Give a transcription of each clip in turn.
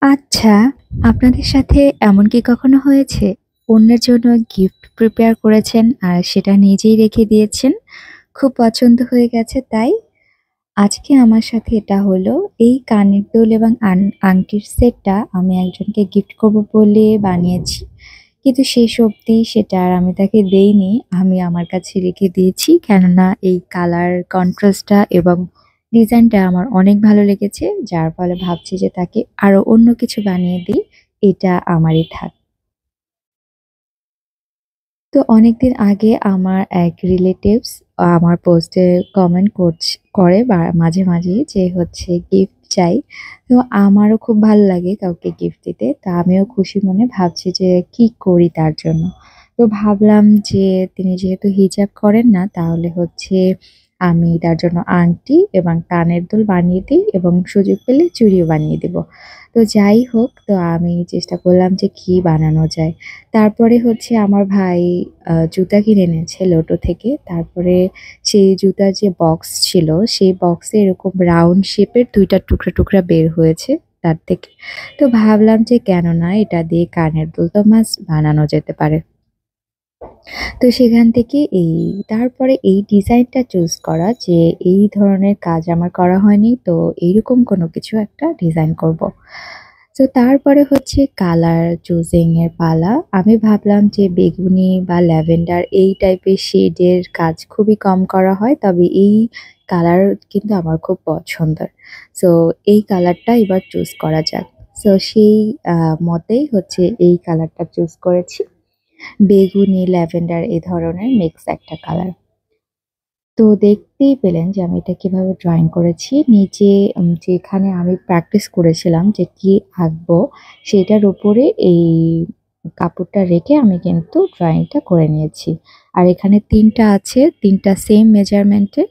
আচ্ছা, আপনাদের সাথে এমন কি কখনো হয়েছে? অন্যের জন্য গিফট প্রিপেয়ার করেছেন আর সেটা নিজেই রেখে দিয়েছেন? খুব পছন্দ হয়ে গেছে তাই? আজকে আমার সাথে এটা হলো। এই কানের দুল এবং আংটির সেটটা আমি একজনকে গিফট করব বলে বানিয়েছি। কিন্তু শেষ অবধি সেটা আর আমি তাকে দেইনি। আমি আমার কাছে রেখে দিয়েছি। কেননা এই কালার কন্ট্রাস্টটা এবং ডিজাইনটা আমার অনেক ভালো লেগেছে। যার ফলে ভাবছি যে তাকে আরো অন্য কিছু বানিয়ে দেই। এটা আমারই থাক। তো অনেকদিন আগে আমার এক রিলেটিভস আমার পোস্টে কমেন্ট করে বা মাঝে মাঝেই যে হচ্ছে গিফট চাই। তো আমারও খুব ভালো লাগে কাউকে গিফট দিতে। তা আমিও খুশি মনে ভাবছি যে কি করি তার জন্য। তো ভাবলাম যে তিনি যেহেতু হিজাব করেন না তাহলে হচ্ছে আমি তার জন্য আংটি এবং কানের দুল বানিয়ে দিই এবং সুযোগ পেলে চুড়িও বানিয়ে দিব। তো যাই হোক, তো আমি চেষ্টা করলাম যে কি বানানো যায়। তারপরে হচ্ছে আমার ভাই জুতা কিনে এনেছে লোটো থেকে। তারপরে সেই জুতার যে বক্স ছিল, সেই বক্সে এরকম রাউন্ড শেপের ২ টা টুকরা, টুকরা বের হয়েছে তার থেকে। তো ভাবলাম যে কেন না এটা দিয়ে কানের দুল তো মাস্ট বানানো যেতে পারে। তো সেখান থেকে তারপরে এই ডিজাইনটা চুজ করা যে এই ধরনের কাজ আমার করা হয়নি। তো এইরকম কোনো কিছু একটা ডিজাইন করব। তো তারপরে হচ্ছে কালার চুজিং এর পালা। আমি ভাবলাম যে বেগুনি বা ল্যাভেন্ডার এই টাইপের শেডের কাজ খুবই কম করা হয়। তবে এই কালার কিন্তু আমার খুব পছন্দের। সো এই কালারটা এবার চুজ করা যাক। সো সেই মতেই হচ্ছে এই কালারটা চুজ করেছি। বেগুনি, ল্যাভেন্ডার এ ধরনের মিক্স একটা কালার। তো দেখতেই পেলেন যে আমি এটা কিভাবে ড্রইং করেছি। নিচে যেখানে আমি প্র্যাকটিস করেছিলাম যে কি আঁকবো, সেটার উপরে এই কাপড়টা রেখে আমি কিন্তু ড্রইংটা করে নিয়েছি। আর এখানে ৩ টা আছে, ৩ টা সেম মেজারমেন্টের।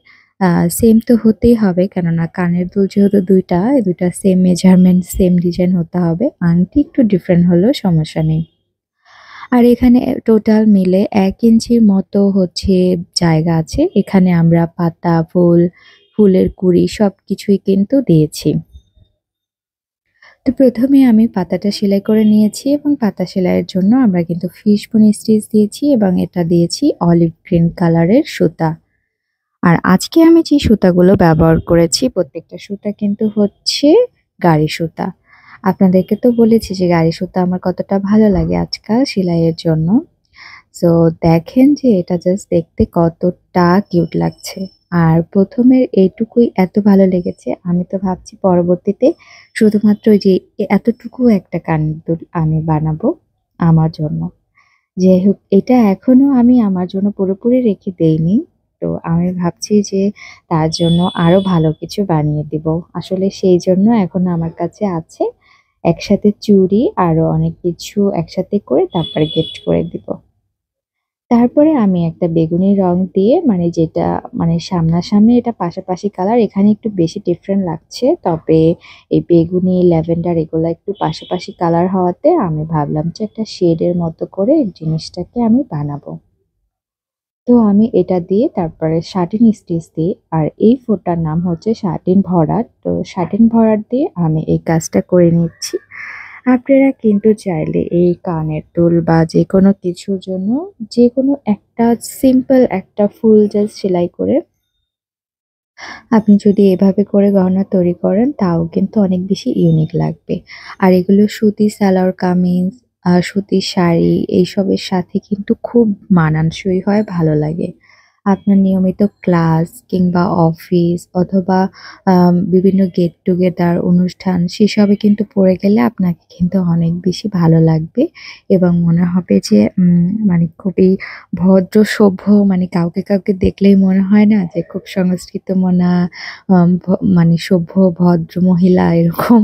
সেম তো হতেই হবে কেননা কানের দুল যেহেতু ২ টা, এই ২ টা সেম মেজারমেন্ট, সেম ডিজাইন হতে হবে। আংটি একটু ডিফারেন্ট হলেও সমস্যা নেই। আর এখানে টোটাল মিলে ১ ইঞ্চির মতো হচ্ছে জায়গা আছে। এখানে আমরা পাতা, ফুল, ফুলের কুঁড়ি সবকিছুই কিন্তু দিয়েছি। তো ১ম এ আমি পাতাটা সেলাই করে নিয়েছি এবং পাতা সেলাইয়ের জন্য আমরা কিন্তু ফিশবোন স্টিচ দিয়েছি এবং এটা দিয়েছি অলিভ গ্রিন কালারের সুতা। আর আজকে আমি যে সুতাগুলো ব্যবহার করেছি প্রত্যেকটা সুতা কিন্তু হচ্ছে গাড়ি সুতা। আপনাদেরকে তো বলেছি যে গাড়ি সুতা আমার কতটা ভালো লাগে আজকাল সেলাইয়ের জন্য। সো দেখেন যে এটা জাস্ট দেখতে কতটা কিউট লাগছে। আর ১ম এর এইটুকুই এত ভালো লেগেছে। আমি তো ভাবছি পরবর্তীতে শুধুমাত্র ওই যে এতটুকু একটা কানের দুল আমি বানাবো আমার জন্য। যাই হোক, এটা এখনো আমি আমার জন্য পুরোপুরি রেখে দেইনি। তো আমি ভাবছি যে তার জন্য আরো ভালো কিছু বানিয়ে দিব। আসলে সেইজন্য এখনো আমার কাছে আছে। একসাথে চুড়ি আরো অনেক কিছু একসাথে করে তারপরে গিফট করে দিব। তারপরে আমি একটা বেগুনি রং দিয়ে মানে যেটা মানে সামনাসামনি এটা পাশাপাশি কালার, এখানে একটু বেশি ডিফারেন্ট লাগছে। তবে এই বেগুনি, ল্যাভেন্ডার এগুলা একটু পাশাপাশি কালার হওয়াতে আমি ভাবলাম যে একটা শেডের মতো করে জিনিসটাকে আমি বানাবো। তো আমি এটা দিয়ে তারপরে সাটিন স্টিচ দিই। আর এই ফোঁটার নাম হচ্ছে সাটিন ভরাট। তো সাটিন ভরাট দিয়ে আমি এই কাজটা করে নিচ্ছি। আপনারা কিন্তু চাইলে এই কানের দুল বা যেকোনো কিছুর জন্য যেকোনো একটা সিম্পল একটা ফুল জাস্ট সেলাই করে আপনি যদি এভাবে করে গহনা তৈরি করেন তাও কিন্তু অনেক বেশি ইউনিক লাগবে। আর এগুলো সুতি সালোয়ার কামিজ, সুতির শাড়ি এইসবের সাথে কিন্তু খুব মানানসই হয়, ভালো লাগে। আপনার নিয়মিত ক্লাস কিংবা অফিস অথবা বিভিন্ন গেট টুগেদার অনুষ্ঠান সেসবে কিন্তু পড়ে গেলে আপনাকে কিন্তু অনেক বেশি ভালো লাগবে এবং মনে হবে যে মানে খুবই ভদ্র সভ্য, মানে কাউকে, কাউকে দেখলেই মনে হয় না যে খুব সংস্কৃত মনা আম ভ মানে সভ্য ভদ্র মহিলা এরকম।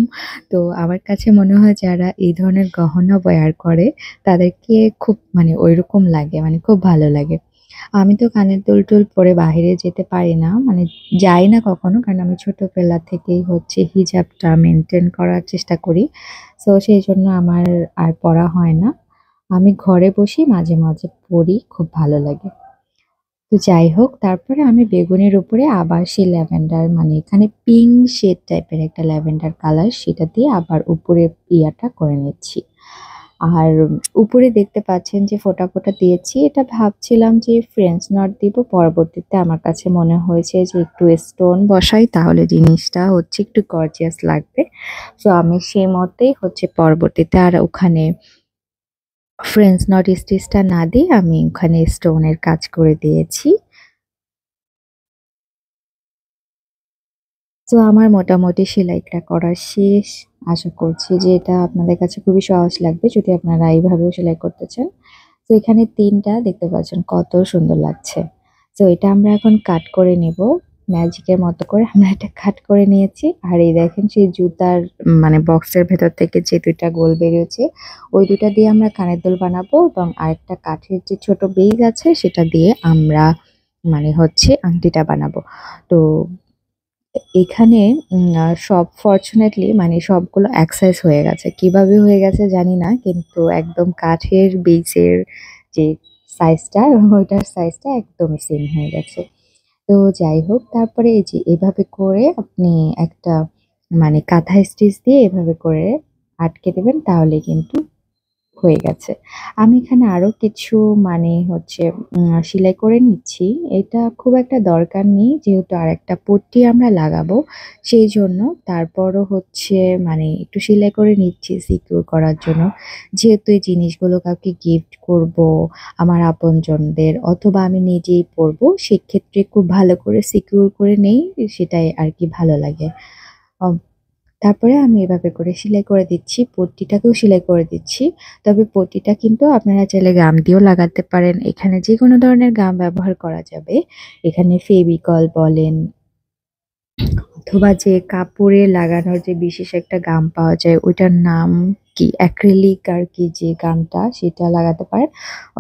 তো আমার কাছে মনে হয় যারা এই ধরনের গহনা wear করে তাদেরকে খুব মানে ঐরকম লাগে, মানে খুব ভালো লাগে। আমি তো কানের দুল-টুল পরে বাহিরে যেতে পারি না। মানে যাই না কখনো। কারণ আমি ছোটবেলা থেকেই হচ্ছে হিজাবটা মেইনটেইন করার চেষ্টা করি। সো সেইজন্য আমার আর পড়া হয় না। আমি ঘরে বসেই মাঝে, মাঝে পড়ি। খুব ভালো লাগে। তো তো যাই হোক, তারপরে আমি বেগুনের উপরে আবার সেই ল্যাভেন্ডার, মানে এখানে পিঙ্ক শেড টাইপের একটা ল্যাভেন্ডার কালার, সেটা দিয়ে আবার উপরে ইয়াটা করে নিচ্ছি। আর উপরে দেখতে পাচ্ছেন যে ফোঁটা ফোঁটা দিয়েছি, এটা ভাবছিলাম যে ফ্রেঞ্চ নট দিব, পরবর্তীতে আমার কাছে মনে হয়েছে যে একটু স্টোন বসাই তাহলে জিনিসটা হচ্ছে একটু গর্জিয়াস লাগবে। তো আমি সেই মতেই হচ্ছে পরবর্তীতে আর ওখানে ফ্রেঞ্চ নট স্টিচটা না দিয়ে আমি ওখানে স্টোনের কাজ করে দিয়েছি। তো আমার মোটামুটি সেলাইটা করা শেষ। আশা করছি যে এটা আপনাদের কাছে খুবই সহজ লাগবে যদি আপনারা এইভাবেও সেলাই করতে চান। তো এখানে ৩ টা দেখতে পাচ্ছেন কত সুন্দর লাগছে। তো এটা আমরা এখন কাট করে নিব। ম্যাজিকের মতো করে আমরা এটা কাট করে নিয়েছি। আর এই দেখেন সেই জুতার মানে বক্সের ভেতর থেকে যে ২ টা গোল বেরিয়েছে, ওই ২ টা দিয়ে আমরা কানের দুল বানাবো এবং আরেকটা কাঠের যে ছোট বেইজ আছে সেটা দিয়ে আমরা মানে হচ্ছে আংটিটা বানাবো। তো এখানে সব ফরচুনেটলি মানে সবগুলো এক্সারসাইজ হয়ে গেছে। কিভাবে হয়ে গেছে জানি না। কিন্তু একদম কাঠের বেইসের যে সাইজটা এবং ওইটার সাইজটা একদমই সেম হয়ে গেছে। তো যাই হোক, তারপরে এই যে এভাবে করে আপনি একটা মানে কাঁথা স্টিচ দিয়ে এভাবে করে আটকে দেবেন, তাহলে কিন্তু হয়ে গেছে। আমি এখানে আরো কিছু মানে হচ্ছে সেলাই করে নিচ্ছি। এটা খুব একটা দরকার নেই যেহেতু আরেকটা পট্টি আমরা লাগাবো। সেইজন্য তারপরও হচ্ছে মানে একটু সেলাই করে নিচ্ছি সিকিউর করার জন্য। যেহেতু এই জিনিসগুলো কাউকে গিফট করবো, আমার আপনজনদের অথবা আমি নিজেই পড়বো, সেক্ষেত্রে খুব ভালো করে সিকিউর করে নেই, সেটাই আরকি ভালো লাগে। অম তারপরে আমি এভাবে করে সেলাই করে দিচ্ছি। পট্টিটাকেও সেলাই করে দিচ্ছি। তবে পট্টিটা কিন্তু আপনারা চাইলে গাম দিয়েও লাগাতে পারেন। এখানে যেকোনো ধরনের গাম ব্যবহার করা যাবে। এখানে ফেভিকল বলেন অথবা যে কাপড়ে লাগানোর যে বিশেষ একটা গাম পাওয়া যায় ওইটার নাম কি? অ্যাক্রিলিক আর কি যে গামটা সেটা লাগাতে পারেন।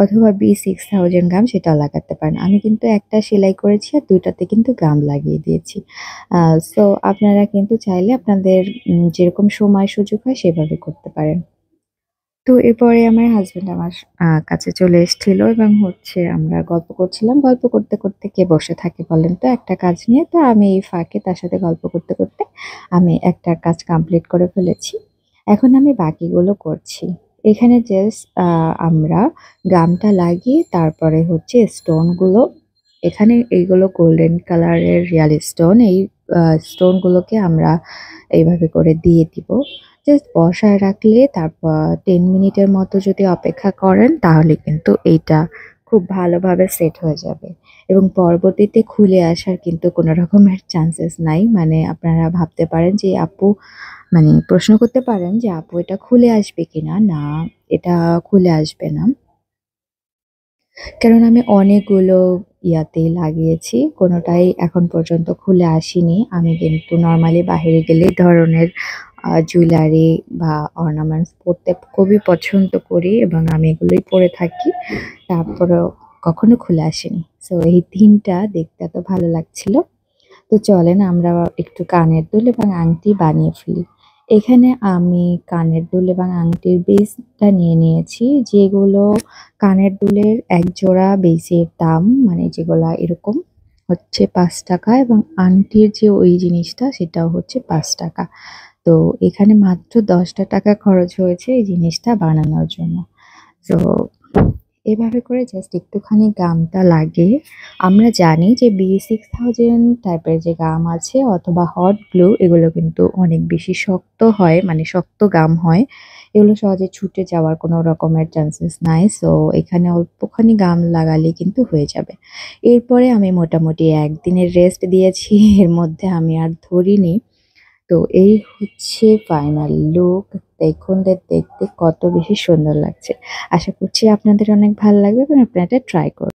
অথবা B6000 গাম সেটাও লাগাতে পারেন। আমি কিন্তু একটা সেলাই করেছি আর ২ টাতে কিন্তু গাম লাগিয়ে দিয়েছি। আ সো আপনারা কিন্তু চাইলে আপনাদের যেরকম সময় সুযোগ হয় সেভাবে করতে পারেন। তো এরপরে আমার হাসব্যান্ড আমার কাছে চলে এসেছিল এবং হচ্ছে আমরা গল্প করছিলাম। গল্প করতে, করতে কে বসে থাকে বলেন তো একটা কাজ নিয়ে? তো আমি এই ফাঁকে তার সাথে গল্প করতে, করতে আমি একটা কাজ কমপ্লিট করে ফেলেছি। এখন আমি বাকিগুলো করছি। এখানে জাস্ট আমরা গামটা লাগিয়ে তারপরে হচ্ছে স্টোনগুলো, এখানে এইগুলো গোল্ডেন কালারের রিয়াল স্টোন। এই স্টোনগুলোকে আমরা এইভাবে করে দিয়ে দিব। জাস্ট বসায় রাখলে তারপর ১০ মিনিটের মতো যদি অপেক্ষা করেন তাহলে কিন্তু এইটা খুব ভালোভাবে সেট হয়ে যাবে এবং পরবর্তীতে খুলে আসার কিন্তু কোনো রকমের চান্সেস নাই। মানে আপনারা ভাবতে পারেন যে আপু মানে প্রশ্ন করতে পারেন যে আপু এটা খুলে আসবে কিনা? না, এটা খুলে আসবে না। কারণ আমি অনেকগুলো ইয়াতে লাগিয়েছি। কোনটাই এখন পর্যন্ত খুলে আসেনি। আমি কিন্তু নরমালি বাহিরে গেলে এই ধরনের জুয়েলারি বা অর্নামেন্টস পড়তে খুবই পছন্দ করি এবং আমি এগুলোই পরে থাকি। তারপরেও কখনো খুলে আসেনি। সো এই ৩ টা দেখতে এত ভালো লাগছিল। তো চলেন আমরা একটু কানের দুল এবং আংটি বানিয়ে ফেলি। এখানে আমি কানের দুল এবং আংটির বেসটা নিয়ে নিয়েছি। যেগুলো কানের দুলের এক জোড়া বেসের দাম মানে যেগুলা এরকম হচ্ছে ৳৫ এবং আংটির যে ওই জিনিসটা সেটাও হচ্ছে ৳৫। তো এখানে মাত্র ৳১০টা খরচ হয়েছে এই জিনিসটা বানানোর জন্য। তো এভাবে করে জাস্ট একটুখানি গামটা লাগিয়ে আমরা জানি যে B6000 টাইপের যে গাম আছে অথবা হট গ্লু এগুলো কিন্তু অনেক বেশি শক্ত হয়, মানে শক্ত গাম হয়। এগুলো সহজে ছুটে যাওয়ার কোনো রকমের চান্সেস নাই। সো এখানে অল্পখানি গাম লাগালেই কিন্তু হয়ে যাবে। এরপরে আমি মোটামুটি ১ দিনের রেস্ট দিয়েছি। এর মধ্যে আমি আর ধরিনি। তো এই হচ্ছে ফাইনাল লুক। দেখুন দেখতে কত বেশি সুন্দর লাগছে। আশা করছি আপনাদের অনেক ভাল লাগবে এবং আপনারা এটা ট্রাই করবেন।